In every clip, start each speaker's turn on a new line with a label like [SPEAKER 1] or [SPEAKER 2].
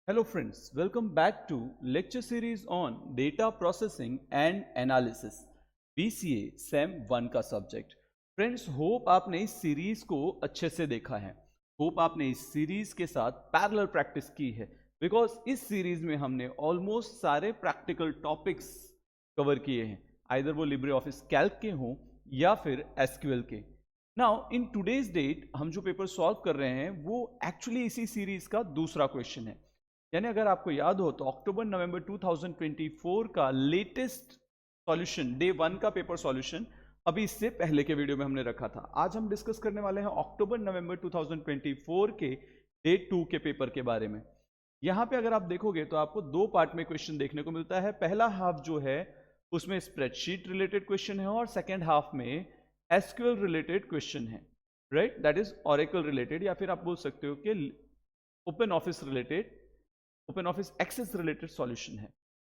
[SPEAKER 1] Hello friends, welcome back to lecture series on data processing and analysis BCA SEM 1 का subject. Friends hope आपने इस series को अच्छे से देखा है, होप आपने इस सीरीज के साथ पैरेलल प्रैक्टिस की है बिकॉज इस सीरीज में हमने ऑलमोस्ट सारे प्रैक्टिकल टॉपिक्स कवर किए हैं, आइदर वो लिब्रे ऑफिस कैल्क के हों या फिर एसक्यूएल के। नाउ इन टूडेज डेट हम जो पेपर सॉल्व कर रहे हैं वो एक्चुअली इसी सीरीज का दूसरा क्वेश्चन है। यानी अगर आपको याद हो तो अक्टूबर नवंबर 2024 का लेटेस्ट सॉल्यूशन डे 1 का पेपर सॉल्यूशन अभी इससे पहले के वीडियो में हमने रखा था। आज हम डिस्कस करने वाले हैं अक्टूबर नवंबर 2024 के डे 2 के पेपर के बारे में। यहां पे अगर आप देखोगे तो आपको दो पार्ट में क्वेश्चन देखने को मिलता है। पहला हाफ जो है उसमें स्प्रेडशीट रिलेटेड क्वेश्चन है और सेकेंड हाफ में एसक्यूएल रिलेटेड क्वेश्चन है, right, that is Oracle related या फिर आप बोल सकते हो कि open office related, open office access related solution है।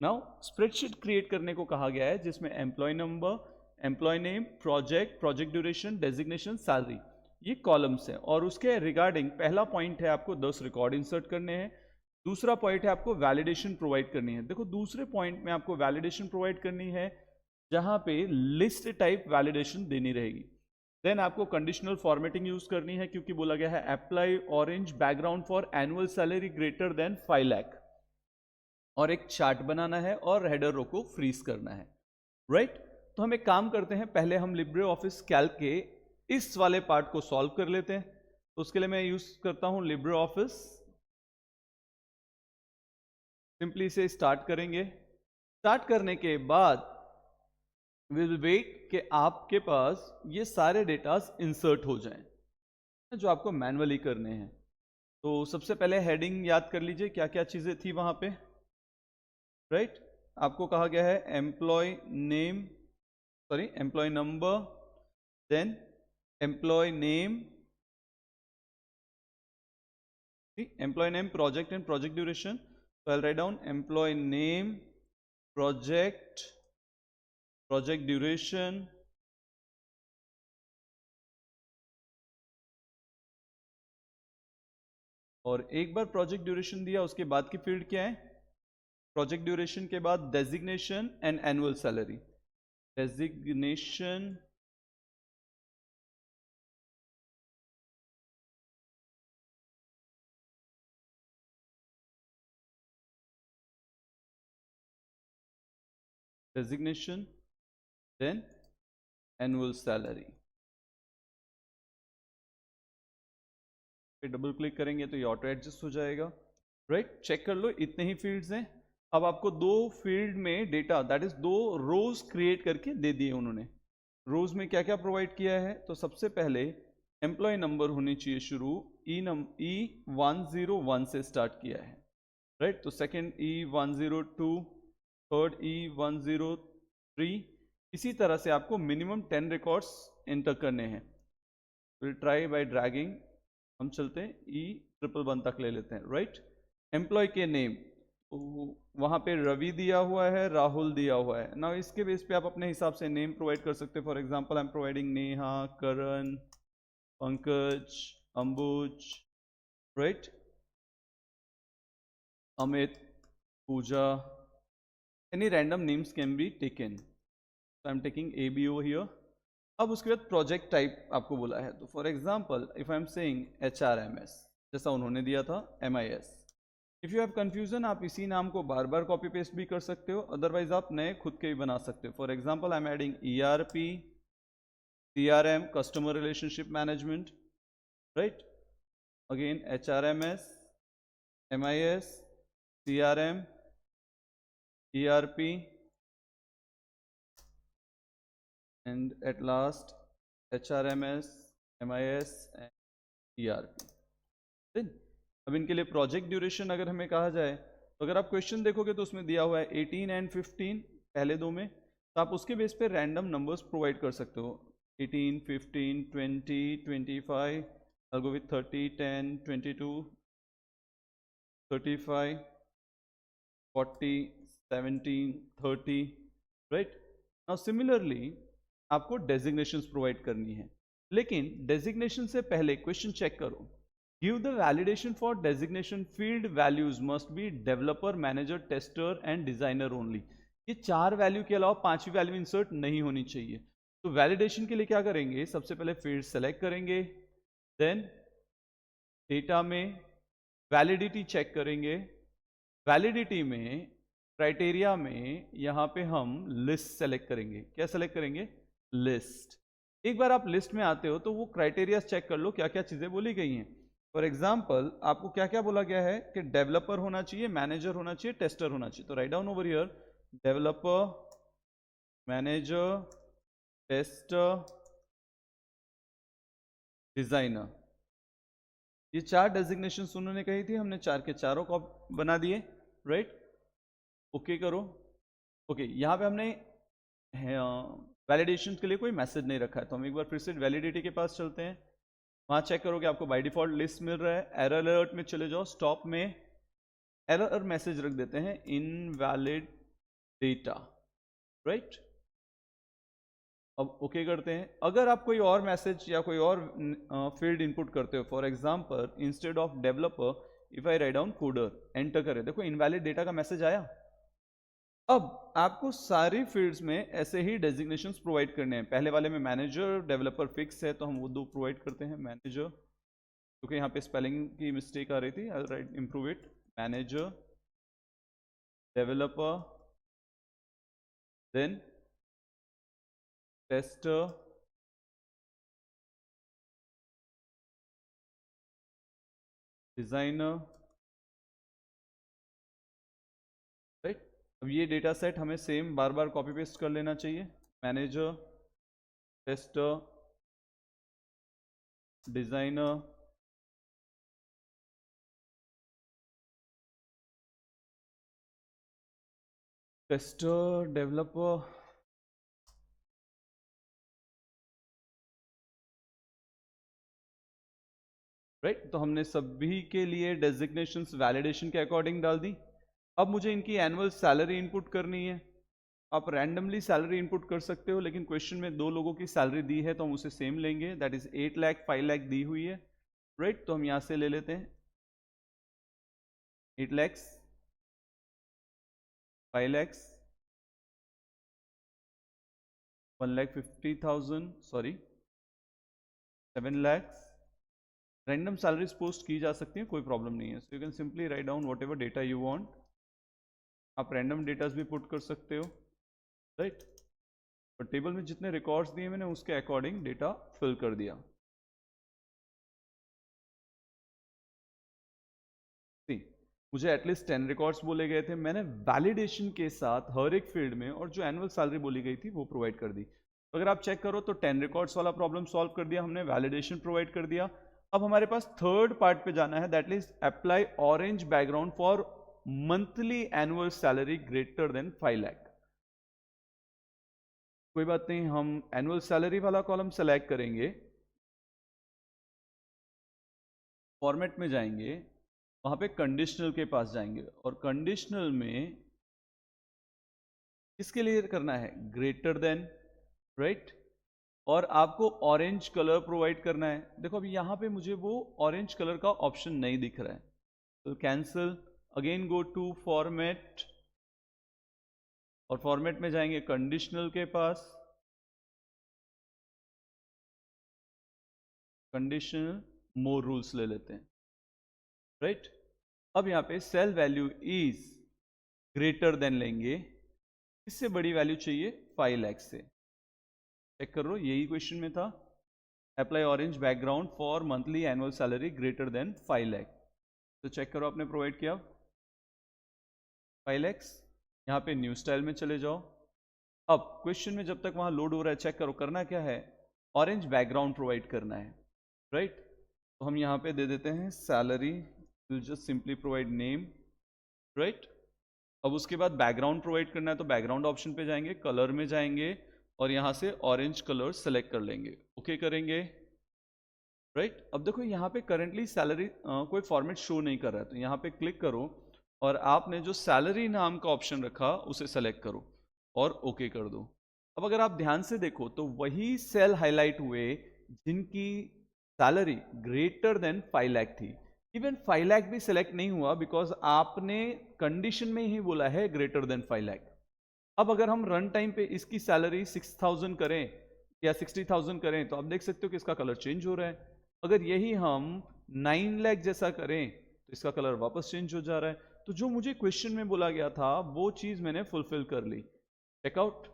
[SPEAKER 1] नाउ स्प्रेडशीट क्रिएट करने को कहा गया है जिसमें employee number, employee name, project, project duration, designation, salary, ये कॉलम्स हैं और उसके रिगार्डिंग पहला पॉइंट है आपको 10 रिकॉर्ड इंसर्ट करने हैं, दूसरा पॉइंट है आपको वैलिडेशन प्रोवाइड करनी है। देखो दूसरे पॉइंट में आपको वैलिडेशन प्रोवाइड करनी है जहां पे लिस्ट टाइप वैलिडेशन देनी रहेगी। देन आपको कंडीशनल फॉर्मेटिंग यूज करनी है क्योंकि बोला गया है apply orange background for annual salary greater than 5 lakh, और एक चार्ट बनाना है और हेडर रो को फ्रीज करना है, राइट। तो हम एक काम करते हैं, पहले हम लिब्रे ऑफिस कैल्क के इस वाले पार्ट को सॉल्व कर लेते हैं। तो उसके लिए मैं यूज करता हूं लिब्रे ऑफिस, सिंपली से स्टार्ट करेंगे। स्टार्ट करने के बाद विल वेट कि आपके पास ये सारे डेटास इंसर्ट हो जाएं जो आपको मैन्युअली करने हैं। तो सबसे पहले हेडिंग याद कर लीजिए क्या क्या चीज़ें थी वहाँ पे, राइट। आपको कहा गया है employee name, sorry employee number, then employee name, employee name, project and project duration. तो I write down employee name, project, project duration, और एक बार प्रोजेक्ट ड्यूरेशन दिया उसके बाद की फील्ड क्या है, प्रोजेक्ट ड्यूरेशन के बाद designation and annual salary, designation designation then annual salary. Double click करेंगे तो ये ऑटो एडजस्ट हो जाएगा, राइट। चेक कर लो इतने ही फील्ड्स हैं। अब आपको दो फील्ड में डेटा दैट इज दो रोज क्रिएट करके दे दिए उन्होंने। रोज में क्या क्या प्रोवाइड किया है, तो सबसे पहले एम्प्लॉय नंबर होनी चाहिए शुरू, E101 से स्टार्ट किया है, राइट। तो सेकंड E102, थर्ड E103, इसी तरह से आपको मिनिमम 10 रिकॉर्ड्स एंटर करने हैं। विल ट्राई बाय ड्रैगिंग, हम चलते हैं E111 तक ले लेते हैं, राइट। एम्प्लॉय के नेम वहां पे रवि दिया हुआ है, राहुल दिया हुआ है ना, इसके बेस पे आप अपने हिसाब से नेम प्रोवाइड कर सकते हैं। For example I am providing Neha, Karan, Pankaj, Ambuj, right, Amit, Pooja, any random names can be taken. So I am taking AB over here। अब उसके बाद प्रोजेक्ट टाइप आपको बोला है, तो for example if I am saying HRMS जैसा उन्होंने दिया था MIS। If you have confusion आप इसी नाम को बार बार कॉपी पेस्ट भी कर सकते हो, अदरवाइज आप नए खुद के भी बना सकते हो। For example I am adding ERP, CRM customer relationship management, right, again HRMS, MIS, CRM, ERP, and at last HRMS, MIS and ERP। Then, अब इनके लिए प्रोजेक्ट ड्यूरेशन अगर हमें कहा जाए तो अगर आप क्वेश्चन देखोगे तो उसमें दिया हुआ है 18 एंड 15 पहले दो में, तो आप उसके बेस पे रैंडम नंबर्स प्रोवाइड कर सकते हो, 18, 15, 20, 25, I'll go with 30, 10, 22, 35, 40, 17, 30, right. Now similarly आपको डेजिग्नेशंस प्रोवाइड करनी है, लेकिन डेजिग्नेशन से पहले क्वेश्चन चेक करो, give the validation for designation field values must be developer, manager, tester and designer only. ये 4 वैल्यू के अलावा 5वीं वैल्यू इंसर्ट नहीं होनी चाहिए। तो वैलिडेशन के लिए क्या करेंगे, सबसे पहले फील्ड सेलेक्ट करेंगे, देन डेटा में वैलिडिटी चेक करेंगे, वैलिडिटी में क्राइटेरिया में यहां पे हम लिस्ट सेलेक्ट करेंगे। क्या सेलेक्ट करेंगे, लिस्ट। एक बार आप लिस्ट में आते हो तो वो क्राइटेरिया चेक कर लो क्या क्या चीजें बोली गई हैं। फॉर एग्जाम्पल आपको क्या क्या बोला गया है कि डेवलपर होना चाहिए, मैनेजर होना चाहिए, टेस्टर होना चाहिए। तो write down over here developer, manager, tester, designer. ये 4 डेजिग्नेशन उन्होंने कही थी, हमने 4 के चारों को बना दिए। राइट, ओके करो। ओके, यहाँ पे हमने वैलिडेशन के लिए कोई मैसेज नहीं रखा है, तो हम एक बार फिर से वैलिडिटी के पास चलते हैं। वहाँ चेक करोगे आपको बाय डिफॉल्ट लिस्ट मिल रहा है। एरर अलर्ट में चले जाओ, स्टॉप में एरर मैसेज रख देते हैं, इनवैलिड डेटा। राइट, अब ओके करते हैं। अगर आप कोई और मैसेज या कोई और फील्ड इनपुट करते हो, for example instead of developer if I write down coder, enter करें, देखो इनवैलिड डेटा का मैसेज आया। अब आपको सारी फील्ड्स में ऐसे ही डेजिग्नेशंस प्रोवाइड करने हैं। पहले वाले में मैनेजर, डेवलपर फिक्स है तो हम वो 2 प्रोवाइड करते हैं। मैनेजर, क्योंकि यहाँ पे स्पेलिंग की मिस्टेक आ रही थी, I write improve it. Manager, developer, then tester, designer. Right, अब ये डेटा सेट हमें सेम बार बार कॉपी पेस्ट कर लेना चाहिए। Manager, tester, designer, tester, developer. Right, तो हमने सभी के लिए डेजिग्नेशंस वैलिडेशन के अकॉर्डिंग डाल दी। अब मुझे इनकी एनुअल सैलरी इनपुट करनी है। आप रैंडमली सैलरी इनपुट कर सकते हो, लेकिन क्वेश्चन में 2 लोगों की सैलरी दी है तो हम उसे सेम लेंगे, दैट इज 8 लाख 5 लाख दी हुई है। राइट, तो हम यहां से ले लेते हैं 8 lakhs, 5 lakhs, 1,50,000, sorry 7 lakhs। Random salaries post की जा सकती हैं, कोई प्रॉब्लम नहीं है। So you can simply write down what ever data you want. आप रैंडम डेटास भी पुट कर सकते हो। राइट, और टेबल में जितने रिकॉर्ड्स दिए मैंने उसके अकॉर्डिंग डेटा फिल कर दिया। मुझे एटलीस्ट 10 रिकॉर्ड्स बोले गए थे, मैंने वैलिडेशन के साथ हर एक फील्ड में और जो एनुअल सैलरी बोली गई थी वो प्रोवाइड कर दी। तो अगर आप चेक करो तो 10 रिकॉर्ड्स वाला प्रॉब्लम सॉल्व कर दिया हमने, वैलिडेशन प्रोवाइड कर दिया। अब हमारे पास थर्ड पार्ट पे जाना है, that is apply orange background for monthly annual salary greater than 5 lakh. कोई बात नहीं, हम एनुअल सैलरी वाला कॉलम सेलेक्ट करेंगे, फॉर्मेट में जाएंगे, वहां पे कंडीशनल के पास जाएंगे और कंडीशनल में किसके लिए करना है, ग्रेटर देन। राइट, और आपको ऑरेंज कलर प्रोवाइड करना है। देखो अभी यहां पे मुझे वो ऑरेंज कलर का ऑप्शन नहीं दिख रहा है, तो cancel, again go to format, और फॉर्मेट में जाएंगे कंडीशनल के पास, कंडीशनल मोर रूल्स ले लेते हैं। राइट, अब यहाँ पे cell value is greater than लेंगे, इससे बड़ी वैल्यू चाहिए 5 लाख से। चेक कर लो, यही क्वेश्चन में था, apply orange background for monthly annual salary greater than 5 lakh. तो चेक करो आपने प्रोवाइड किया 5 lakhs। यहाँ पे न्यू स्टाइल में चले जाओ। अब क्वेश्चन में जब तक वहां लोड हो रहा है चेक करो, करना क्या है, ऑरेंज बैकग्राउंड प्रोवाइड करना है। राइट, तो हम यहाँ पे दे देते हैं salary, will just simply provide name. Right, अब उसके बाद बैकग्राउंड प्रोवाइड करना है तो बैकग्राउंड ऑप्शन पे जाएंगे, कलर में जाएंगे और यहाँ से ऑरेंज कलर सेलेक्ट कर लेंगे, ओके करेंगे। राइट, अब देखो यहाँ पे करंटली सैलरी कोई फॉर्मेट शो नहीं कर रहा है, तो यहाँ पे क्लिक करो और आपने जो सैलरी नाम का ऑप्शन रखा उसे सेलेक्ट करो और ओके कर दो। अब अगर आप ध्यान से देखो तो वही सेल हाईलाइट हुए जिनकी सैलरी ग्रेटर देन 5 लाख थी। इवन 5 लाख भी सिलेक्ट नहीं हुआ बिकॉज आपने कंडीशन में ही बोला है ग्रेटर देन 5 लाख। अब अगर हम रन टाइम पे इसकी सैलरी 6000 करें या 60,000 करें तो आप देख सकते हो कि इसका कलर चेंज हो रहा है। अगर यही हम 9 लाख जैसा करें तो इसका कलर वापस चेंज हो जा रहा है। तो जो मुझे क्वेश्चन में बोला गया था वो चीज मैंने फुलफिल कर ली। चेकआउट,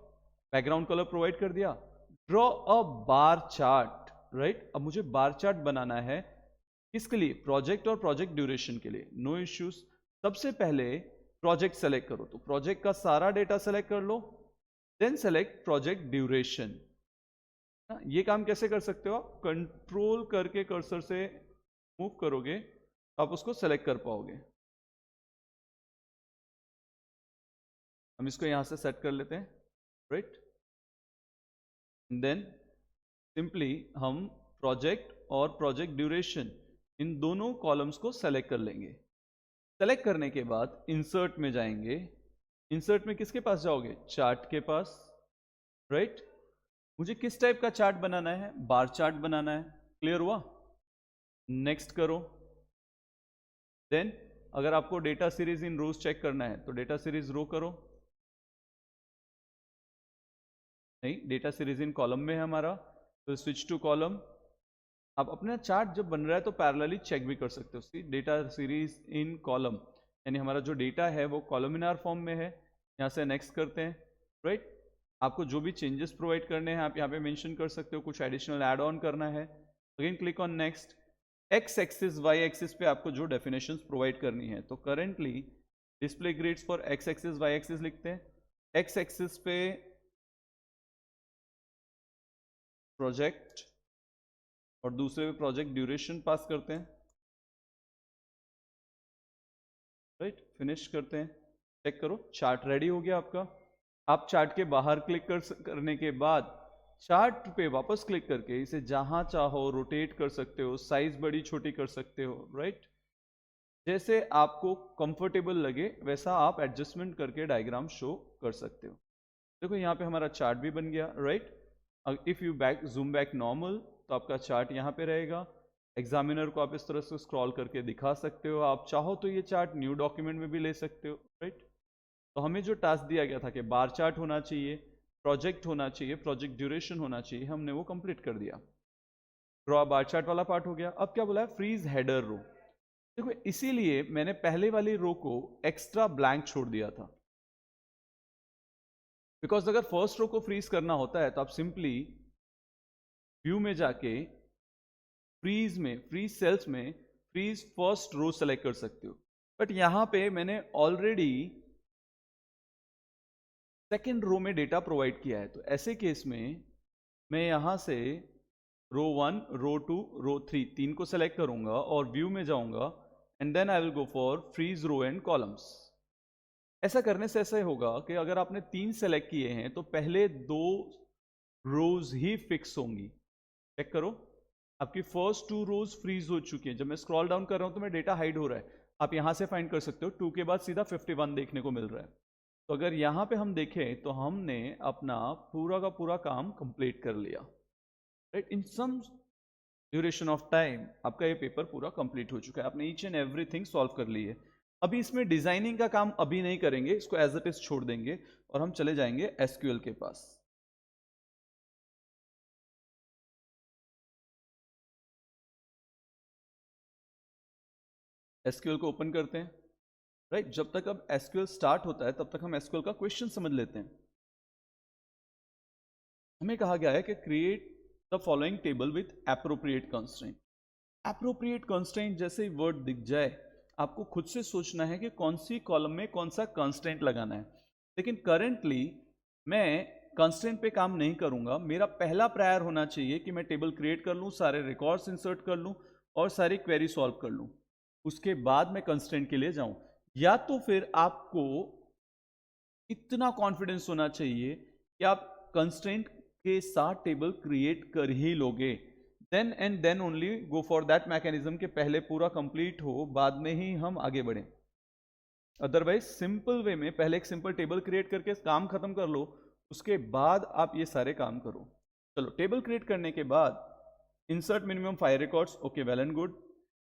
[SPEAKER 1] बैकग्राउंड कलर प्रोवाइड कर दिया। Draw a bar chart, right. अब मुझे बार चार्ट बनाना है किसके लिए? प्रोजेक्ट और प्रोजेक्ट ड्यूरेशन के लिए। No issues. सबसे पहले प्रोजेक्ट सेलेक्ट करो, तो प्रोजेक्ट का सारा डेटा सेलेक्ट कर लो, देन सेलेक्ट प्रोजेक्ट ड्यूरेशन। ये काम कैसे कर सकते हो आप? कंट्रोल करके कर्सर से मूव करोगे आप उसको सेलेक्ट कर पाओगे। हम इसको यहां से सेट कर लेते हैं, राइट। देन सिंपली हम प्रोजेक्ट और प्रोजेक्ट ड्यूरेशन इन दोनों कॉलम्स को सेलेक्ट कर लेंगे। सेलेक्ट करने के बाद इंसर्ट में जाएंगे। इंसर्ट में किसके पास जाओगे? चार्ट के पास, राइट। मुझे किस टाइप का चार्ट बनाना है? बार चार्ट बनाना है। क्लियर हुआ? नेक्स्ट करो। देन अगर आपको data series in rows check करना है तो डेटा सीरीज रो करो। नहीं, डेटा सीरीज इन कॉलम में है हमारा, तो स्विच टू कॉलम। आप अपना चार्ट जब बन रहा है तो पैरेलली चेक भी कर सकते हो। सी डेटा सीरीज इन कॉलम, यानी हमारा जो डेटा है वो कॉलमिनार फॉर्म में है। यहाँ से नेक्स्ट करते हैं, राइट। आपको जो भी चेंजेस प्रोवाइड करने हैं आप यहाँ पे मेंशन कर सकते हो, कुछ एडिशनल ऐड ऑन करना है। Again click on next. X axis Y axis पे आपको जो डेफिनेशंस प्रोवाइड करनी है, तो currently display grids for X axis Y axis लिखते हैं। एक्स एक्सिस पे प्रोजेक्ट और दूसरे पे प्रोजेक्ट ड्यूरेशन पास करते हैं, राइट। फिनिश करते हैं। चेक करो, चार्ट रेडी हो गया आपका। आप चार्ट के बाहर क्लिक करने के बाद चार्ट पे वापस क्लिक करके इसे जहां चाहो रोटेट कर सकते हो, साइज बड़ी छोटी कर सकते हो, राइट। जैसे आपको कंफर्टेबल लगे वैसा आप एडजस्टमेंट करके डायग्राम शो कर सकते हो। देखो यहाँ पे हमारा चार्ट भी बन गया, right. If you back zoom back normal तो आपका चार्ट यहाँ पे रहेगा। एग्जामिनर को आप इस तरह से स्क्रॉल करके दिखा सकते हो। आप चाहो तो ये चार्ट न्यू डॉक्यूमेंट में भी ले सकते हो, राइट। तो हमें जो टास्क दिया गया था कि बार चार्ट होना चाहिए, प्रोजेक्ट होना चाहिए, प्रोजेक्ट ड्यूरेशन होना चाहिए, हमने वो कंप्लीट कर दिया। ड्रॉ बार चार्ट वाला पार्ट हो गया। अब क्या बोला है? Freeze header row. देखो इसीलिए मैंने पहले वाली रो को एक्स्ट्रा ब्लैंक छोड़ दिया था, बिकॉज अगर फर्स्ट रो को फ्रीज करना होता है तो आप सिंपली व्यू में जाके फ्रीज में, फ्रीज सेल्स में फ्रीज फर्स्ट रो सेलेक्ट कर सकते हो। बट यहां पे मैंने ऑलरेडी सेकेंड रो में डेटा प्रोवाइड किया है, तो ऐसे केस में मैं यहां से रो 1, रो 2, रो 3 तीन को सेलेक्ट करूंगा और व्यू में जाऊंगा and then I will go for freeze row and columns. ऐसा करने से ऐसा होगा कि अगर आपने 3 सेलेक्ट किए हैं तो पहले 2 रोज ही फिक्स होंगी। चेक करो, आपकी फर्स्ट 2 रोज फ्रीज हो चुकी हैं। जब मैं स्क्रॉल डाउन कर रहा हूं तो मैं डेटा हाइड हो रहा है, आप यहां से फाइंड कर सकते हो। 2 के बाद सीधा 51 देखने को मिल रहा है। तो अगर यहां पे हम देखें तो हमने अपना पूरा का पूरा काम कंप्लीट कर लिया, right. In some duration of time आपका ये पेपर पूरा कंप्लीट हो चुका है। आपने ईच एंड एवरीथिंग सॉल्व कर ली है। अभी इसमें डिजाइनिंग का काम अभी नहीं करेंगे, इसको एज इट इज छोड़ देंगे और हम चले जाएंगे एसक्यूएल के पास। एसक्यूएल को ओपन करते हैं, राइट। जब तक अब एसक्यूएल स्टार्ट होता है तब तक हम एसक्यूएल का क्वेश्चन समझ लेते हैं। हमें कहा गया है कि create the following table with appropriate constraint. Appropriate constraint जैसे ही वर्ड दिख जाए आपको खुद से सोचना है कि कौन सी कॉलम में कौन सा कंस्ट्रेंट लगाना है। लेकिन करेंटली मैं कंस्ट्रेंट पे काम नहीं करूंगा। मेरा पहला प्रायर होना चाहिए कि मैं टेबल क्रिएट कर लूं, सारे रिकॉर्ड्स इंसर्ट कर लूं और सारी क्वेरी सॉल्व कर लूं। उसके बाद मैं कंस्ट्रेंट के लिए जाऊं। या तो फिर आपको इतना कॉन्फिडेंस होना चाहिए कि आप कंस्ट्रेंट के साथ टेबल क्रिएट कर ही लोगे, then and then only go for that mechanism के पहले पूरा कंप्लीट हो, बाद में ही हम आगे बढ़े। अदरवाइज सिंपल वे में पहले एक सिंपल टेबल क्रिएट करके काम खत्म कर लो, उसके बाद आप ये सारे काम करो। चलो टेबल क्रिएट करने के बाद insert minimum 5 records, okay well and good.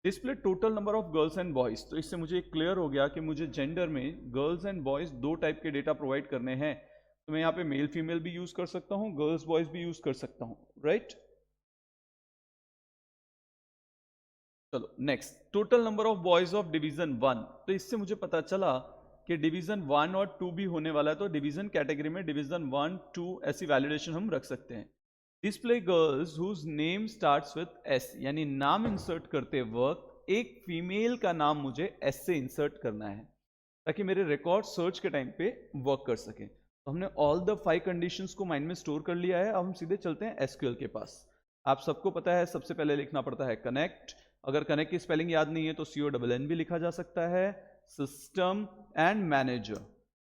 [SPEAKER 1] Display total number of girls and boys, तो इससे मुझे क्लियर हो गया कि मुझे जेंडर में गर्ल्स एंड बॉयज दो टाइप के डेटा प्रोवाइड करने हैं, तो मैं यहाँ पे मेल फीमेल भी यूज कर सकता हूँ, गर्ल्स बॉयज भी यूज कर सकता हूँ, राइट। चलो next, total number of boys of division 1, तो इससे मुझे पता चला कि डिवीजन 1 और 2 भी होने वाला है, तो डिवीजन कैटेगरी में डिवीजन 1 2 ऐसी वैलिडेशन हम रख सकते हैं। Display girls whose name starts with S, यानी नाम इंसर्ट करते वक्त एक फीमेल का नाम मुझे एस से इंसर्ट करना है ताकि मेरे रिकॉर्ड सर्च के टाइम पे वर्क कर सके। तो हमने ऑल द 5 कंडीशंस को माइंड में स्टोर कर लिया है। अब हम सीधे चलते हैं एसक्यूएल के पास। आप सबको पता है सबसे पहले लिखना पड़ता है कनेक्ट, अगर कनेक्ट की स्पेलिंग याद नहीं है तो CONN भी लिखा जा सकता है, सिस्टम एंड मैनेजर।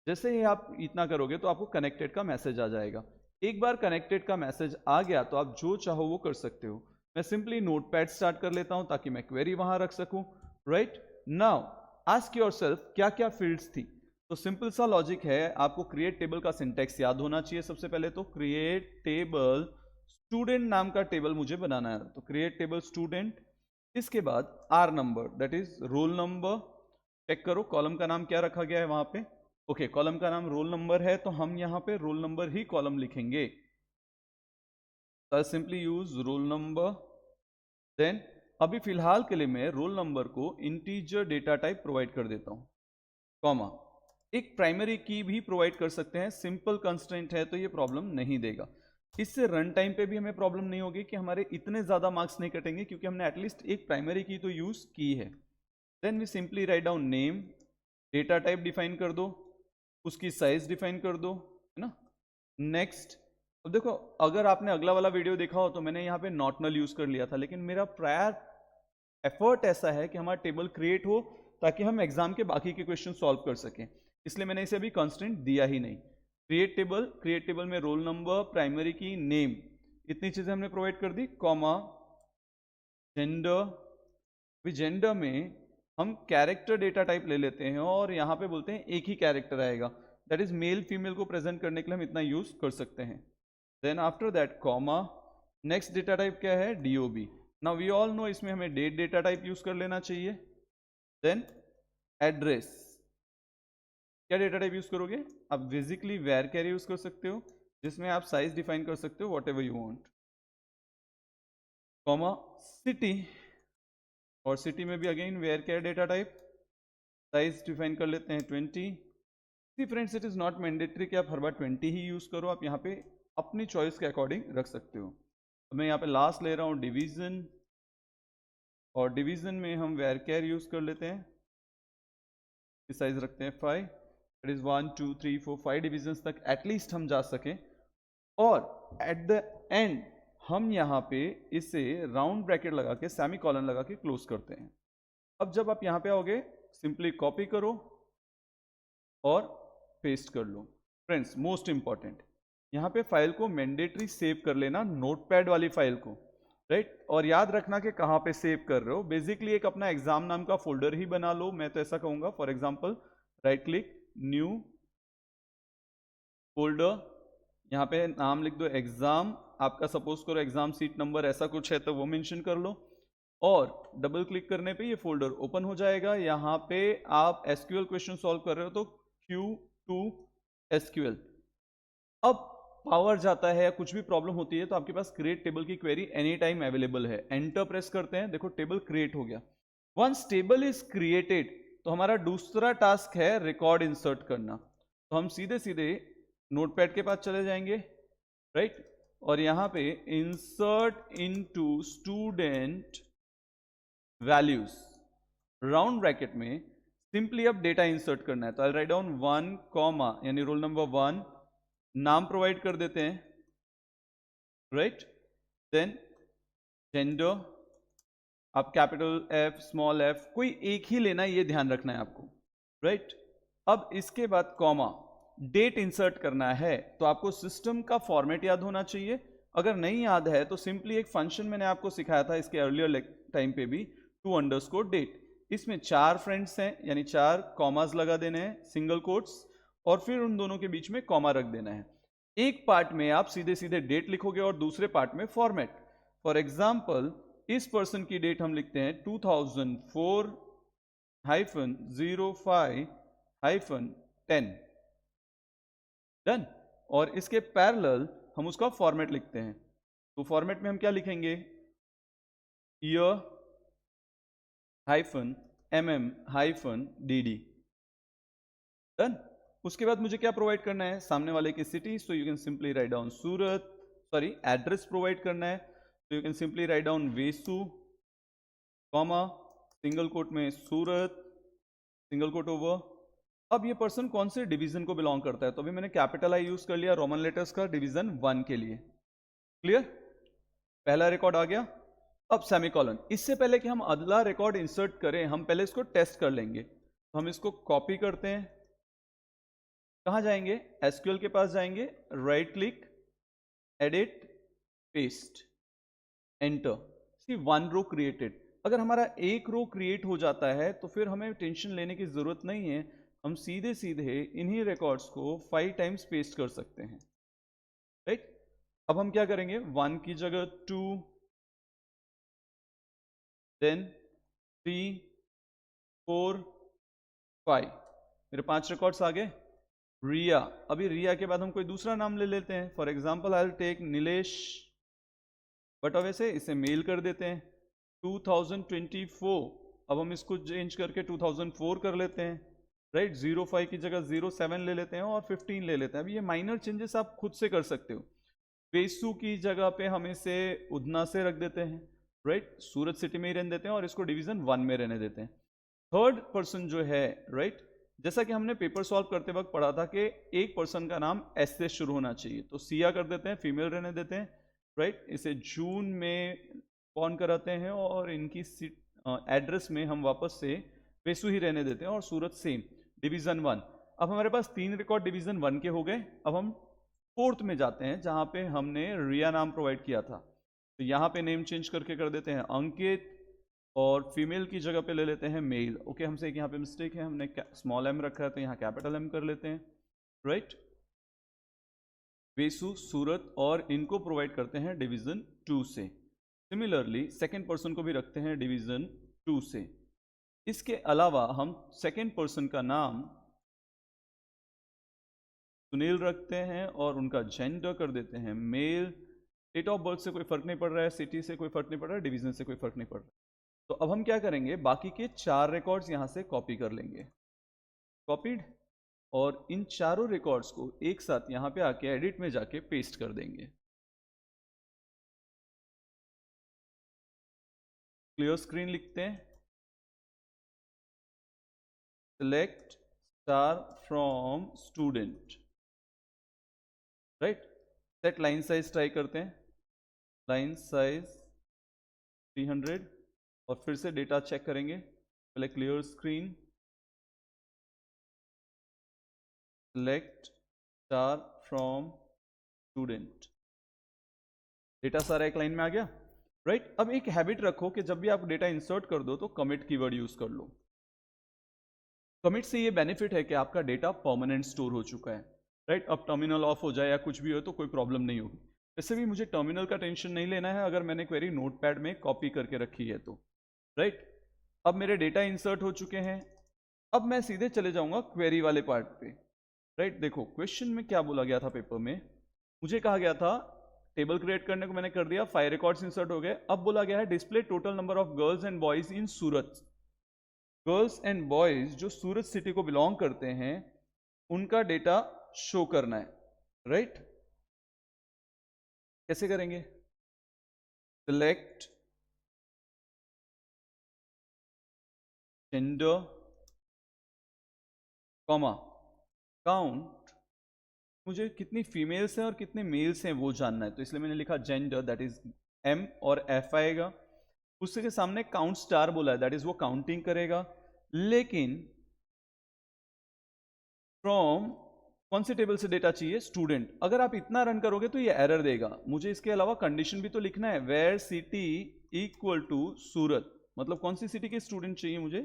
[SPEAKER 1] जैसे ही आप इतना करोगे तो आपको कनेक्टेड का मैसेज आ जाएगा। एक बार कनेक्टेड का मैसेज आ गया तो आप जो चाहो वो कर सकते हो। मैं सिंपली नोटपैड स्टार्ट कर लेता हूं ताकि मैं क्वेरी वहां रख सकूं, राइट। नाउ आस्क योरसेल्फ क्या क्या फील्ड्स थी, तो सिंपल सा लॉजिक है, आपको क्रिएट टेबल का सिंटेक्स याद होना चाहिए। सबसे पहले तो क्रिएट टेबल स्टूडेंट नाम का टेबल मुझे बनाना है, तो क्रिएट टेबल स्टूडेंट। इसके बाद R number that is roll number, check करो कॉलम का नाम क्या रखा गया है वहां पे, ओके कॉलम का नाम रोल नंबर है तो हम यहां पे रोल नंबर ही कॉलम लिखेंगे, simply use roll number. Then अभी फिलहाल के लिए मैं रोल नंबर को इंटीजर डेटा टाइप प्रोवाइड कर देता हूं, कॉमा एक प्राइमरी की भी प्रोवाइड कर सकते हैं, सिंपल कंस्ट्रेंट है तो ये प्रॉब्लम नहीं देगा। इससे रन टाइम पे भी हमें प्रॉब्लम नहीं होगी कि हमारे इतने ज्यादा मार्क्स नहीं कटेंगे क्योंकि हमने एटलीस्ट एक प्राइमरी की तो यूज की है। Then we simply write down name, data type define कर दो, उसकी साइज डिफाइन कर दो, है ना। नेक्स्ट, अब देखो अगर आपने अगला वाला वीडियो देखा हो तो मैंने यहाँ पे नॉट नल यूज कर लिया था, लेकिन मेरा प्रायर एफर्ट ऐसा है कि हमारा टेबल क्रिएट हो ताकि हम एग्जाम के बाकी के क्वेश्चन सॉल्व कर सकें, इसलिए मैंने इसे अभी कंस्ट्रेंट दिया ही नहीं। क्रिएट टेबल में रोल नंबर, प्राइमरी की, नेम, इतनी चीजें हमने प्रोवाइड कर दी, कॉमा जेंडर। भी जेंडर में हम कैरेक्टर डेटा टाइप ले लेते हैं और यहाँ पे बोलते हैं एक ही कैरेक्टर आएगा, दैट इज मेल फीमेल को प्रेजेंट करने के लिए हम इतना यूज कर सकते हैं। Then after that comma, next data type क्या है, DOB। Now we all know इसमें हमें डेट डेटा टाइप यूज कर लेना चाहिए। देन एड्रेस, क्या डेटा टाइप यूज करोगे आप, बेसिकली वेर कैर यूज कर सकते हो जिसमें आप साइज डिफाइन कर सकते हो whatever you want, comma city, और सिटी में भी again varchar data type, size define कर लेते हैं 20। See friends, it is not mandatory कि आप हर बार 20 ही यूज करो, आप यहाँ पे अपनी चॉइस के अकॉर्डिंग रख सकते हो। तो मैं यहाँ पे लास्ट ले रहा हूँ डिवीजन, और डिवीजन में हम वेयर कैर यूज कर लेते हैं, साइज रखते हैं 5, इट इज 1 2 3 4 5 डिविजन्स तक एटलीस्ट हम जा सकें। और एट द एंड हम यहाँ पे इसे राउंड ब्रैकेट लगा के सेमी कॉलन लगा के क्लोज करते हैं। अब जब आप यहाँ पे आओगे सिंपली कॉपी करो और पेस्ट कर लो। फ्रेंड्स मोस्ट इंपॉर्टेंट, यहाँ पे फाइल को मैंडेटरी सेव कर लेना, नोटपैड वाली फाइल को, राइट। और याद रखना कि कहाँ पे सेव कर रहे हो, बेसिकली एक अपना एग्जाम नाम का फोल्डर ही बना लो, मैं तो ऐसा कहूँगा। For example right click, new folder, यहाँ पे नाम लिख दो एग्जाम, आपका सपोज करो एग्जाम सीट नंबर ऐसा कुछ है तो वो मेंशन कर लो, और डबल क्लिक करने पे ये फोल्डर ओपन हो जाएगा। यहाँ पे आप SQL क्वेश्चन सॉल्व कर रहे हो तो Q2 SQL। अब पावर जाता है या कुछ भी प्रॉब्लम होती है तो आपके पास क्रिएट टेबल की क्वेरी एनी टाइम अवेलेबल है, एंटर प्रेस करते हैं, देखो टेबल क्रिएट हो गया। वंस टेबल इज क्रिएटेड तो हमारा दूसरा टास्क है रिकॉर्ड इंसर्ट करना, तो हम सीधे सीधे नोटपैड के पास चले जाएंगे, राइट। और यहाँ पे insert into student values, round bracket में सिंपली अब डेटा इंसर्ट करना है, तो आई राइट डाउन 1 कॉमा यानी रोल नंबर 1, नाम प्रोवाइड कर देते हैं, राइट। देन जेंडर, आप कैपिटल F स्मॉल f कोई एक ही लेना है, ये ध्यान रखना है आपको, राइट। अब इसके बाद कॉमा, डेट इंसर्ट करना है तो आपको सिस्टम का फॉर्मेट याद होना चाहिए, अगर नहीं याद है तो सिंपली एक फंक्शन मैंने आपको सिखाया था इसके अर्लियर टाइम पे भी, to_date, इसमें 4 फ्रेंड्स हैं यानी 4 कॉमास लगा देने हैं, सिंगल कोट्स, और फिर उन दोनों के बीच में कॉमा रख देना है। एक पार्ट में आप सीधे सीधे डेट लिखोगे और दूसरे पार्ट में फॉर्मेट, फॉर एग्जाम्पल इस पर्सन की डेट हम लिखते हैं 2004-05-10 डन। और इसके पैरेलल हम उसका फॉर्मेट लिखते हैं। तो फॉर्मेट में हम क्या लिखेंगे, ईयर -mm-dd डन। उसके बाद मुझे क्या प्रोवाइड करना है, सामने वाले की city, so you can simply write down Surat, sorry address provide करना है, तो you can simply write down Vesu, comma single quote में सूरत, सिंगल कोट ओवर। अब ये पर्सन कौन से डिवीजन को बिलोंग करता है, तो अभी मैंने कैपिटल आई यूज कर लिया रोमन लेटर्स का डिवीजन 1 के लिए। क्लियर, पहला रिकॉर्ड आ गया। अब सेमीकोलन, इससे पहले कि हम अगला रिकॉर्ड इंसर्ट करें हम पहले इसको टेस्ट कर लेंगे। तो हम इसको कॉपी करते हैं, कहां जाएंगे, एसक्यूएल के पास जाएंगे, right click, edit, paste, enter. See 1 row created. अगर हमारा एक रो क्रिएट हो जाता है तो फिर हमें टेंशन लेने की जरूरत नहीं है, हम सीधे सीधे इन्हीं रिकॉर्ड्स को 5 टाइम्स पेस्ट कर सकते हैं, राइट। अब हम क्या करेंगे, 1 की जगह 2, देन 3, 4, 5, मेरे 5 रिकॉर्ड्स आ गए। रिया, अभी रिया के बाद हम कोई दूसरा नाम ले लेते हैं, for example I will take Nilesh, but अब ऐसे इसे मेल कर देते हैं 2024। अब हम इसको चेंज करके 2004 कर लेते हैं, राइट। 05 की जगह 07 ले लेते हैं और 15 ले लेते हैं। अब ये माइनर चेंजेस आप खुद से कर सकते हो। वेसु की जगह पे हम इसे उधना से रख देते हैं, राइट। सूरत सिटी में ही रहने देते हैं और इसको डिवीजन 1 में रहने देते हैं। थर्ड पर्सन जो है, राइट, जैसा कि हमने पेपर सॉल्व करते वक्त पढ़ा था कि एक पर्सन का नाम एस से शुरू होना चाहिए, तो सिया कर देते हैं, फीमेल रहने देते हैं, राइट। इसे जून में कौन कराते हैं और इनकी एड्रेस में हम वापस से वेसु ही रहने देते हैं और सूरत सेम, डिवीजन 1। अब हमारे पास 3 रिकॉर्ड डिवीजन 1 के हो गए। अब हम 4th में जाते हैं जहां पे हमने रिया नाम प्रोवाइड किया था, तो यहाँ पे नेम चेंज करके कर देते हैं अंकित, और फीमेल की जगह पे ले लेते हैं मेल। ओके, हमसे एक यहाँ पे मिस्टेक है, हमने स्मॉल एम रखा है तो यहाँ कैपिटल एम कर लेते हैं, राइट। वेसु, सूरत, और इनको प्रोवाइड करते हैं डिवीजन 2 से। सिमिलरली सेकेंड पर्सन को भी रखते हैं डिवीजन 2 से। इसके अलावा हम सेकेंड पर्सन का नाम सुनील रखते हैं और उनका जेंडर कर देते हैं मेल। डेट ऑफ बर्थ से कोई फर्क नहीं पड़ रहा है, सिटी से कोई फर्क नहीं पड़ रहा है, डिवीजन से कोई फर्क नहीं पड़ रहा है। तो अब हम क्या करेंगे, बाकी के 4 रिकॉर्ड्स यहां से कॉपी कर लेंगे, कॉपीड, और इन चारों रिकॉर्ड्स को एक साथ यहां पे आके एडिट में जाके पेस्ट कर देंगे। क्लियर स्क्रीन लिखते हैं, select star from student, right. Set line size try करते हैं, लाइन साइज 300, और फिर से डेटा चेक करेंगे। पहले clear screen, select star from student, data सारा एक लाइन में आ गया, राइट। अब एक हैबिट रखो कि जब भी आप डेटा इंसर्ट कर दो तो कमिट कीवर्ड यूज कर लो। कमिट से ये बेनिफिट है कि आपका डेटा परमानेंट स्टोर हो चुका है, राइट। अब टर्मिनल ऑफ हो जाए या कुछ भी हो तो कोई प्रॉब्लम नहीं होगी। वैसे भी मुझे टर्मिनल का टेंशन नहीं लेना है अगर मैंने क्वेरी नोटपैड में कॉपी करके रखी है तो, राइट। अब मेरे डेटा इंसर्ट हो चुके हैं, अब मैं सीधे चले जाऊंगा क्वेरी वाले पार्ट पे, राइट। देखो क्वेश्चन में क्या बोला गया था पेपर में, मुझे कहा गया था टेबल क्रिएट करने को, मैंने कर दिया, 5 रिकॉर्ड्स इंसर्ट हो गए। अब बोला गया है display total number of girls and boys in Surat. Girls and boys जो सूरत सिटी को बिलोंग करते हैं उनका डेटा शो करना है, राइट। कैसे करेंगे, सिलेक्ट जेंडर, कॉमा काउंट, मुझे कितनी फीमेल्स हैं और कितने मेल्स हैं वो जानना है, तो इसलिए मैंने लिखा जेंडर, दैट इज एम और एफ आएगा। उसके सामने काउंट स्टार बोला है, दैट इज वो काउंटिंग करेगा। लेकिन फ्रॉम कौन से टेबल से डेटा चाहिए, स्टूडेंट। अगर आप इतना रन करोगे तो ये एरर देगा। मुझे इसके अलावा कंडीशन भी तो लिखना है, वेयर सिटी इक्वल टू सूरत, मतलब कौन सी सिटी के स्टूडेंट चाहिए, मुझे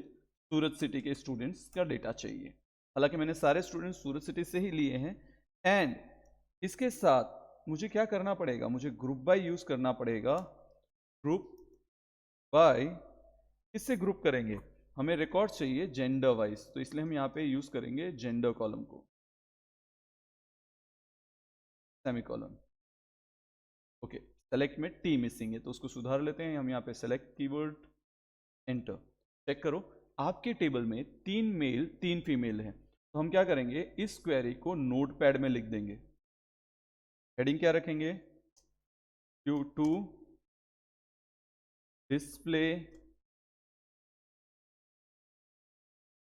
[SPEAKER 1] सूरत सिटी के स्टूडेंट्स का डेटा चाहिए। हालांकि मैंने सारे स्टूडेंट्स सूरत सिटी से ही लिए हैं। एंड इसके साथ मुझे क्या करना पड़ेगा, मुझे ग्रुप बाय यूज करना पड़ेगा, ग्रुप बाय, किससे ग्रुप करेंगे, हमें रिकॉर्ड चाहिए जेंडर वाइज, तो इसलिए हम यहाँ पे यूज करेंगे जेंडर कॉलम को, सेमीकोलन। ओके, सेलेक्ट में टी मिसिंग है तो उसको सुधार लेते हैं हम यहाँ पे, सेलेक्ट कीवर्ड, एंटर। चेक करो आपके टेबल में 3 मेल 3 फीमेल है, तो हम क्या करेंगे, इस क्वेरी को नोटपैड में लिख देंगे। हेडिंग क्या रखेंगे, Q2 डिस्प्ले,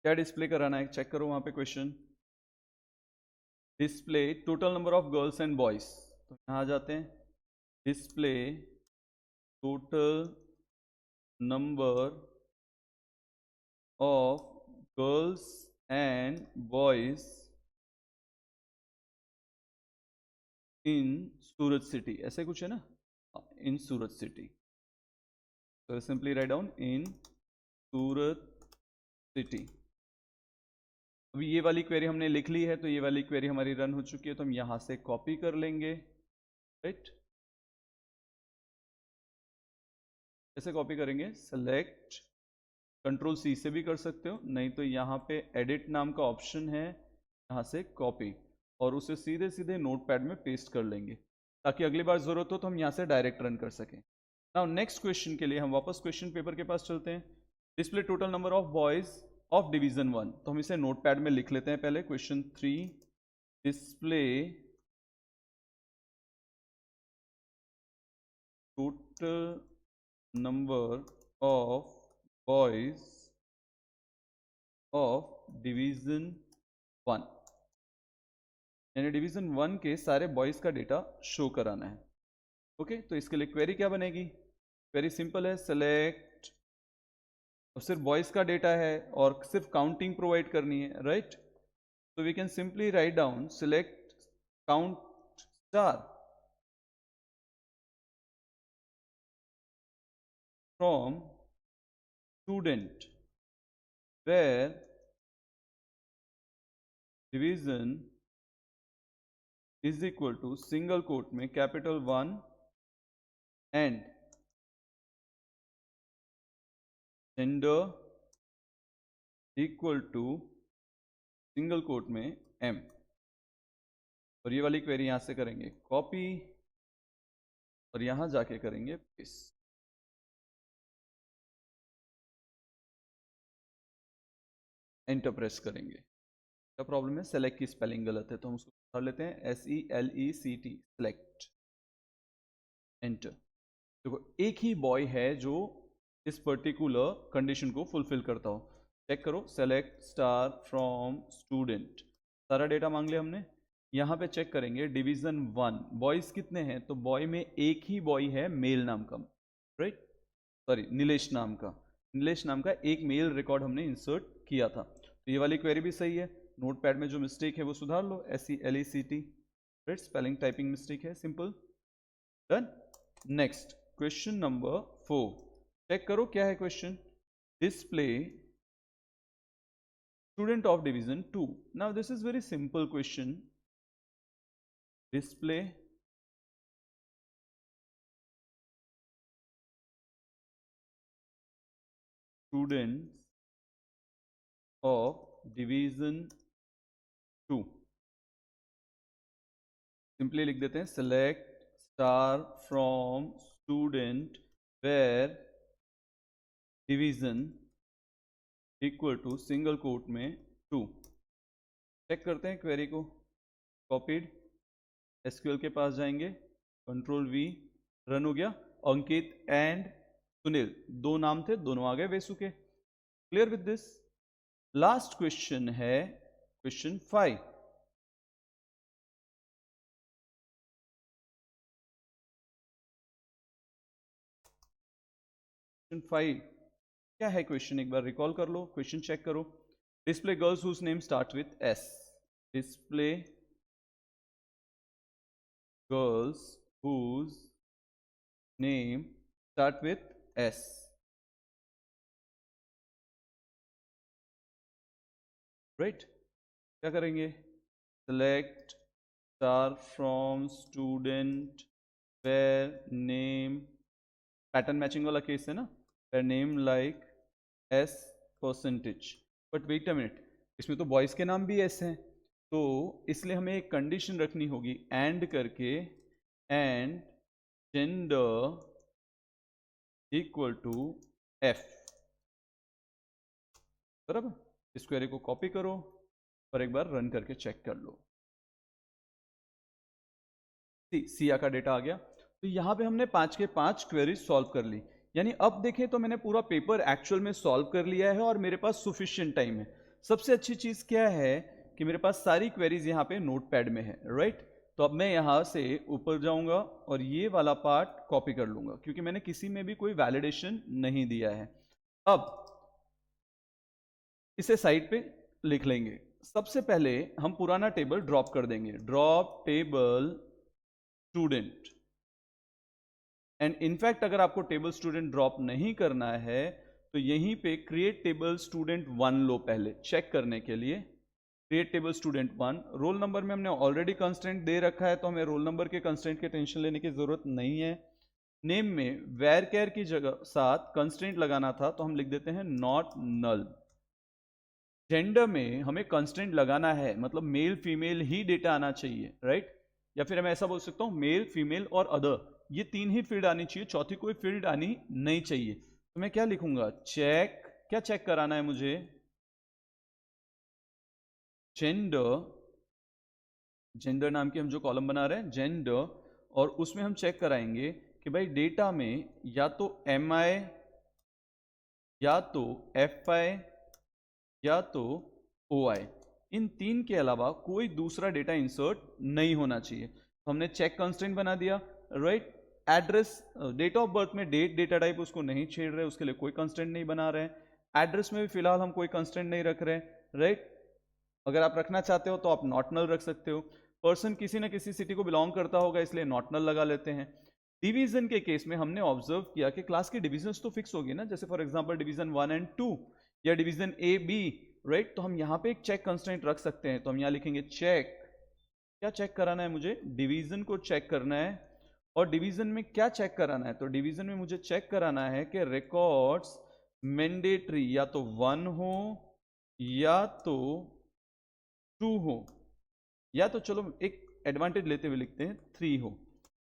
[SPEAKER 1] क्या डिस्प्ले कराना है, चेक करो वहां पे question, display total number of girls and boys, तो यहां आ जाते हैं, display total number of girls and boys in Surat city, ऐसे कुछ है ना, इन सूरत सिटी, तो simply write down in Surat city. अभी ये वाली क्वेरी हमने लिख ली है, तो ये वाली क्वेरी हमारी रन हो चुकी है, तो हम यहां से कॉपी कर लेंगे, राइट। कैसे कॉपी करेंगे, सेलेक्ट, कंट्रोल सी से भी कर सकते हो, नहीं तो यहाँ पे एडिट नाम का ऑप्शन है, यहाँ से कॉपी, और उसे सीधे सीधे नोटपैड में पेस्ट कर लेंगे, ताकि अगली बार जरूरत हो तो हम यहाँ से डायरेक्ट रन कर सकें। नाउ नेक्स्ट क्वेश्चन के लिए हम वापस क्वेश्चन पेपर के पास चलते हैं, display total number of boys of division 1, तो हम इसे नोटपैड में लिख लेते हैं पहले, question 3, display total number of boys of division 1, यानी डिवीजन 1 के सारे बॉयज का डेटा शो कराना है। ओके, तो इसके लिए क्वेरी क्या बनेगी, वेरी सिंपल है, सेलेक्ट, और सिर्फ बॉयज का डेटा है और सिर्फ काउंटिंग प्रोवाइड करनी है, राइट। तो we can simply write down select count star from student where division is equal to single quote में capital 1 and gender equal to single quote में m, और ये वाली क्वेरी यहां से करेंगे कॉपी और यहां जाके करेंगे पेस्ट। एंटर प्रेस करेंगे, क्या प्रॉब्लम है, सेलेक्ट की स्पेलिंग गलत है, तो हम उसको कर लेते हैं SELECT, सेलेक्ट, एंटर। देखो एक ही बॉय है जो इस पर्टिकुलर कंडीशन को फुलफिल करता हो, चेक करो, सेलेक्ट स्टार फ्रॉम स्टूडेंट, सारा डेटा मांग लिया हमने, यहाँ पे चेक करेंगे डिवीजन 1 बॉयज कितने हैं, तो बॉय में एक ही बॉय है मेल नाम का, राइट, सॉरी नीलेश नाम का, नीलेश नाम का एक मेल रिकॉर्ड हमने इंसर्ट किया था, तो ये वाली क्वेरी भी सही है, नोटपैड में जो मिस्टेक है वो सुधार लो, SELECT, right, spelling typing mistake है, simple, done. Next question number 4, check करो क्या है question, display student of division 2, now this is very simple question, display students of division 2, simply लिख देते हैं select star from student where division equal to single quote में 2, check करते हैं query को, कॉपीड, SQL के पास जाएंगे, कंट्रोल V, रन हो गया, अंकित एंड सुनील दो नाम थे, दोनों आ गए वेसु के, clear with this. Last question है क्वेश्चन 5, क्वेश्चन 5 क्या है क्वेश्चन, एक बार रिकॉल कर लो, क्वेश्चन चेक करो, display girls whose name start with S, डिस्प्ले girls whose name start with S, right, क्या करेंगे, select star from student where name pattern matching वाला केस है ना, name like S percentage, but wait a minute, इसमें तो boys के नाम भी एस हैं, तो इसलिए हमें एक कंडीशन रखनी होगी एंड करके, and gender equal to F, बराबर। इस क्वेरी को कॉपी करो और एक बार रन करके चेक कर लो। सिया का डेटा आ गया। तो यहाँ पे हमने 5 के 5 क्वेरीज सॉल्व कर ली, यानी अब देखें तो मैंने पूरा पेपर एक्चुअल में सॉल्व कर लिया है और मेरे पास सुफिशिएंट टाइम है। सबसे अच्छी चीज़ क्या है कि मेरे पास सारी क्वेरीज यहाँ पे नोटपैड में है, राइट। तो अब मैं यहाँ से ऊपर जाऊँगा और ये वाला पार्ट कॉपी कर लूँगा, क्योंकि मैंने किसी में भी कोई वैलिडेशन नहीं दिया है। अब इसे साइड पे लिख लेंगे। सबसे पहले हम पुराना टेबल ड्रॉप कर देंगे, drop table student. And in fact अगर आपको टेबल स्टूडेंट ड्रॉप नहीं करना है तो यहीं पे क्रिएट टेबल स्टूडेंट 1 लो, पहले चेक करने के लिए create table student 1। Roll number में हमने ऑलरेडी कंस्ट्रेंट दे रखा है, तो हमें रोल नंबर के कंस्ट्रेंट के टेंशन लेने की जरूरत नहीं है। नेम में वेर केयर की जगह साथ कंस्ट्रेंट लगाना था, तो हम लिख देते हैं नॉट नल। जेंडर में हमें कंस्ट्रेंट लगाना है, मतलब मेल फीमेल ही डेटा आना चाहिए, राइट। या फिर मैं ऐसा बोल सकता हूं मेल फीमेल और अदर, ये 3 ही फील्ड आनी चाहिए, चौथी कोई फील्ड आनी नहीं चाहिए। तो मैं क्या लिखूंगा, चेक, क्या चेक कराना है मुझे, जेंडर, जेंडर नाम की हम जो कॉलम बना रहे हैं जेंडर, और उसमें हम चेक कराएंगे कि भाई डेटा में या तो MI या तो FI या तो OI, इन 3 के अलावा कोई दूसरा डेटा इंसर्ट नहीं होना चाहिए। तो हमने चेक कंस्ट्रेंट बना दिया, right. Address, date of birth में डेट डेटा टाइप उसको नहीं छेड़ रहे, उसके लिए कोई कंस्ट्रेंट नहीं बना रहे हैं। एड्रेस में भी फिलहाल हम कोई कंस्ट्रेंट नहीं रख रहे हैं, राइट। अगर आप रखना चाहते हो तो आप नॉट नल रख सकते हो। पर्सन किसी ना किसी सिटी को बिलोंग करता होगा, इसलिए नॉट नल लगा लेते हैं। डिवीजन के केस में हमने ऑब्जर्व किया कि क्लास की डिविजन तो फिक्स होगी ना, जैसे फॉर एग्जांपल डिवीजन 1 एंड 2 या डिवीजन A B, राइट। तो हम यहाँ पे एक चेक कंस्ट्रेंट रख सकते हैं, तो हम यहाँ लिखेंगे चेक, क्या चेक कराना है मुझे, डिवीजन को चेक करना है। और डिवीजन में क्या चेक कराना है, तो डिवीजन में मुझे चेक कराना है कि रिकॉर्ड्स मैंडेटरी या तो 1 हो या तो 2 हो, या तो चलो एक एडवांटेज लेते हुए लिखते हैं 3 हो।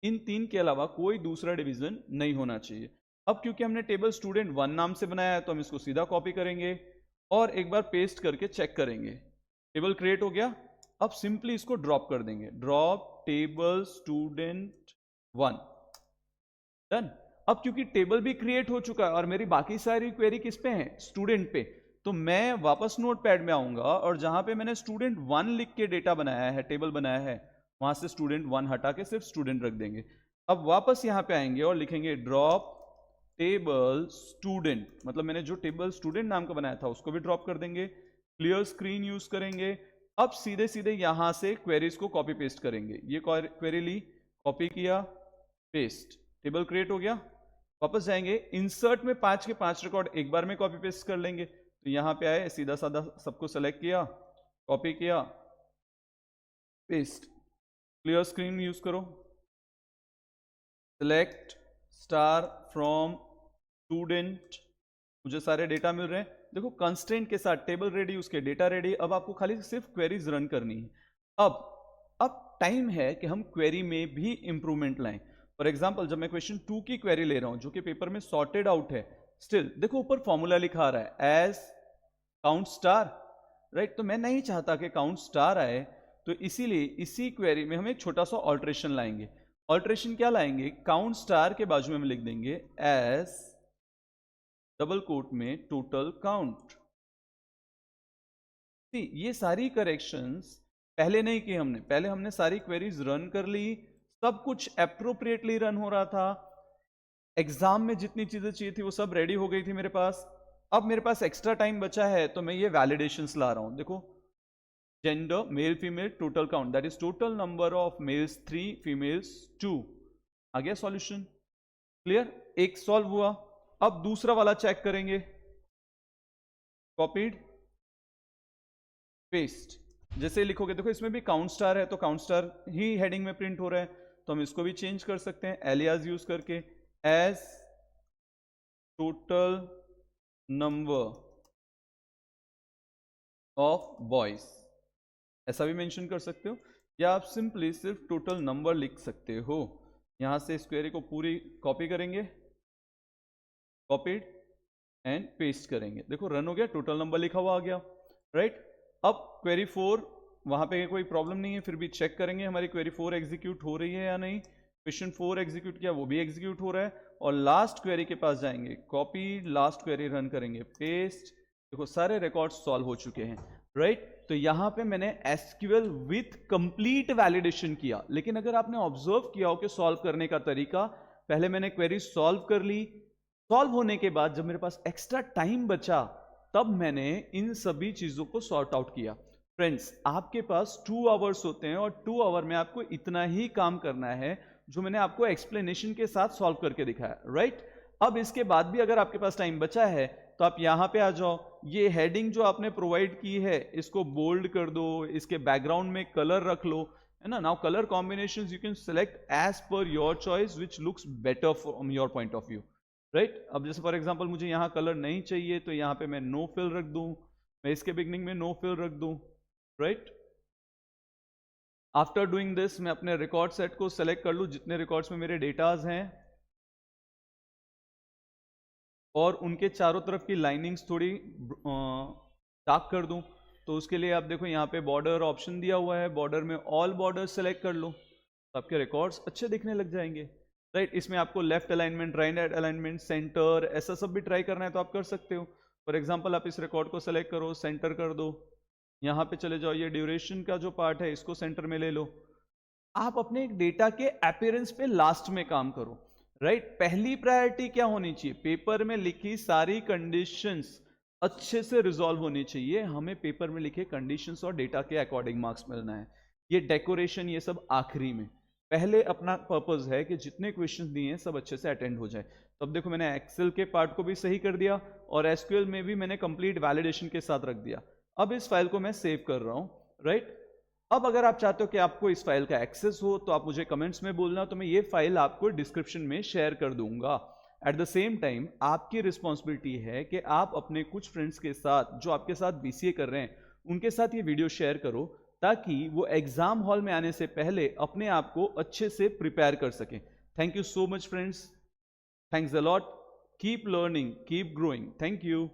[SPEAKER 1] इन 3 के अलावा कोई दूसरा डिवीजन नहीं होना चाहिए। अब क्योंकि हमने टेबल स्टूडेंट 1 नाम से बनाया है, तो हम इसको सीधा कॉपी करेंगे और एक बार पेस्ट करके चेक करेंगे। टेबल क्रिएट हो गया। अब सिंपली इसको ड्रॉप कर देंगे, ड्रॉप टेबल स्टूडेंट 1, डन। अब क्योंकि टेबल भी क्रिएट हो चुका है और मेरी बाकी सारी क्वेरी किस पे है, स्टूडेंट पे, तो मैं वापस नोटपैड में आऊंगा और जहां पे मैंने स्टूडेंट 1 लिख के डेटा बनाया है, टेबल बनाया है, वहां से स्टूडेंट 1 हटा के सिर्फ स्टूडेंट रख देंगे। अब वापस यहां पे आएंगे और लिखेंगे ड्रॉप टेबल स्टूडेंट, मतलब मैंने जो टेबल स्टूडेंट नाम का बनाया था उसको भी ड्रॉप कर देंगे। क्लियर स्क्रीन यूज करेंगे। अब सीधे सीधे यहां से क्वेरीज को कॉपी पेस्ट करेंगे। ये क्वेरी ली, कॉपी किया, पेस्ट, टेबल क्रिएट हो गया। वापस जाएंगे, इंसर्ट में 5 के 5 रिकॉर्ड एक बार में कॉपी पेस्ट कर लेंगे। तो यहां पे आए, सीधा साधा सबको सेलेक्ट किया, कॉपी किया, पेस्ट। क्लियर स्क्रीन यूज करो, सिलेक्ट स्टार फ्रॉम स्टूडेंट, मुझे सारे डेटा मिल रहे हैं। देखो कंस्ट्रेंट के साथ टेबल रेडी, उसके डेटा रेडी। अब आपको खाली सिर्फ क्वेरीज रन करनी है। अब टाइम है कि हम क्वेरी में भी इंप्रूवमेंट लाएं। फॉर एग्जांपल जब मैं क्वेश्चन 2 की क्वेरी ले रहा हूं जो कि पेपर में सॉर्टेड आउट है, स्टिल देखो ऊपर फॉर्मूला लिखा रहा है एज काउंट स्टार, राइट। तो मैं नहीं चाहता कि काउंट स्टार आए, तो इसीलिए इसी क्वेरी में हम एक छोटा सा ऑल्ट्रेशन लाएंगे। ऑल्ट्रेशन क्या लाएंगे, काउंट स्टार के बाजू में हम लिख देंगे एज डबल कोट में टोटल काउंट। ये सारी करेक्शंस पहले नहीं की हमने, पहले हमने सारी क्वेरीज रन कर ली, सब कुछ एप्रोप्रिएटली रन हो रहा था। एग्जाम में जितनी चीजें चाहिए थी वो सब रेडी हो गई थी मेरे पास। अब मेरे पास एक्स्ट्रा टाइम बचा है, तो मैं ये वैलिडेशंस ला रहा हूं। देखो gender male female total count, that is total number of males 3, females 2। आ गया सॉल्यूशन, क्लियर, एक सॉल्व हुआ। अब दूसरा वाला चेक करेंगे, कॉपीड, पेस्ट। जैसे लिखोगे, देखो इसमें भी काउंट स्टार है, तो काउंट स्टार ही हेडिंग में प्रिंट हो रहा है, तो हम इसको भी चेंज कर सकते हैं एलियास यूज करके, as total number of boys, ऐसा भी मेंशन कर सकते हो, या आप सिंपली सिर्फ टोटल नंबर लिख सकते हो। यहां से इस क्वेरी को पूरी कॉपी करेंगे, कॉपीड एंड पेस्ट करेंगे, देखो रन हो गया, टोटल नंबर लिखा हुआ आ गया, राइट। अब क्वेरी 4, वहां पे कोई प्रॉब्लम नहीं है, फिर भी चेक करेंगे हमारी क्वेरी 4 एग्जीक्यूट हो रही है या नहीं। क्वेश्चन 4 एग्जीक्यूट किया, वो भी एग्जीक्यूट हो रहा है, और लास्ट क्वेरी के पास जाएंगे, कॉपी, लास्ट क्वेरी रन करेंगे, पेस्ट, देखो सारे रिकॉर्ड सॉल्व हो चुके हैं, राइट। तो यहां पे मैंने एसक्यूएल विथ कंप्लीट वैलिडेशन किया। लेकिन अगर आपने ऑब्जर्व किया हो कि सॉल्व करने का तरीका, पहले मैंने क्वेरी सॉल्व कर ली, सॉल्व होने के बाद जब मेरे पास एक्स्ट्रा टाइम बचा, तब मैंने इन सभी चीजों को सॉर्ट आउट किया। फ्रेंड्स, आपके पास 2 आवर्स होते हैं, और 2 आवर में आपको इतना ही काम करना है जो मैंने आपको एक्सप्लेनेशन के साथ सॉल्व करके दिखाया, राइट। अब इसके बाद भी अगर आपके पास टाइम बचा है, तो आप यहां पे आ जाओ, ये हेडिंग जो आपने प्रोवाइड की है इसको बोल्ड कर दो, इसके बैकग्राउंड में कलर रख लो, है ना। Now colour combinations you can select as per your choice which looks better from your point of view, right. अब जैसे फॉर एग्जांपल मुझे यहाँ कलर नहीं चाहिए, तो यहाँ पे मैं नो फिल रख दूं, मैं इसके बिगनिंग में नो फिल रख दूं, राइट। आफ्टर डूइंग दिस, मैं अपने रिकॉर्ड सेट को सेलेक्ट कर लूं, जितने रिकॉर्ड्स में मेरे डेटाज हैं, और उनके चारों तरफ की लाइनिंग्स थोड़ी डार्क कर दूं। तो उसके लिए आप देखो यहाँ पे बॉर्डर ऑप्शन दिया हुआ है, बॉर्डर में ऑल बॉर्डर सेलेक्ट कर लो, तो आपके रिकॉर्ड्स अच्छे दिखने लग जाएंगे, राइट। इसमें आपको left alignment, right alignment, centre, ऐसा सब भी ट्राई करना है तो आप कर सकते हो। फॉर एग्जाम्पल आप इस रिकॉर्ड को सेलेक्ट करो, सेंटर कर दो, यहाँ पे चले जाओ, ये ड्यूरेशन का जो पार्ट है इसको सेंटर में ले लो। आप अपने एक डेटा के अपीयरेंस पे लास्ट में काम करो, राइट। पहली प्रायोरिटी क्या होनी चाहिए, पेपर में लिखी सारी कंडीशंस अच्छे से रिजॉल्व होनी चाहिए, हमें पेपर में लिखे कंडीशंस और डेटा के अकॉर्डिंग मार्क्स मिलना है। ये डेकोरेशन, ये सब आखिरी में, पहले अपना पर्पस है कि जितने क्वेश्चन दिए हैं सब अच्छे से अटेंड हो जाए। तो अब देखो मैंने एक्सेल के पार्ट को भी सही कर दिया, और एसक्यूएल में भी मैंने कंप्लीट वैलिडेशन के साथ रख दिया। अब इस फाइल को मैं सेव कर रहा हूं, राइट। अब अगर आप चाहते हो कि आपको इस फाइल का एक्सेस हो, तो आप मुझे कमेंट्स में बोलना, तो मैं ये फाइल आपको डिस्क्रिप्शन में शेयर कर दूंगा। एट द सेम टाइम आपकी रिस्पॉन्सिबिलिटी है कि आप अपने कुछ फ्रेंड्स के साथ जो आपके साथ बीसीए कर रहे हैं, उनके साथ ये वीडियो शेयर करो, ताकि वो एग्जाम हॉल में आने से पहले अपने आप को अच्छे से प्रिपेयर कर सकें। Thank you so much friends, thanks a lot, keep learning, keep growing, thank you.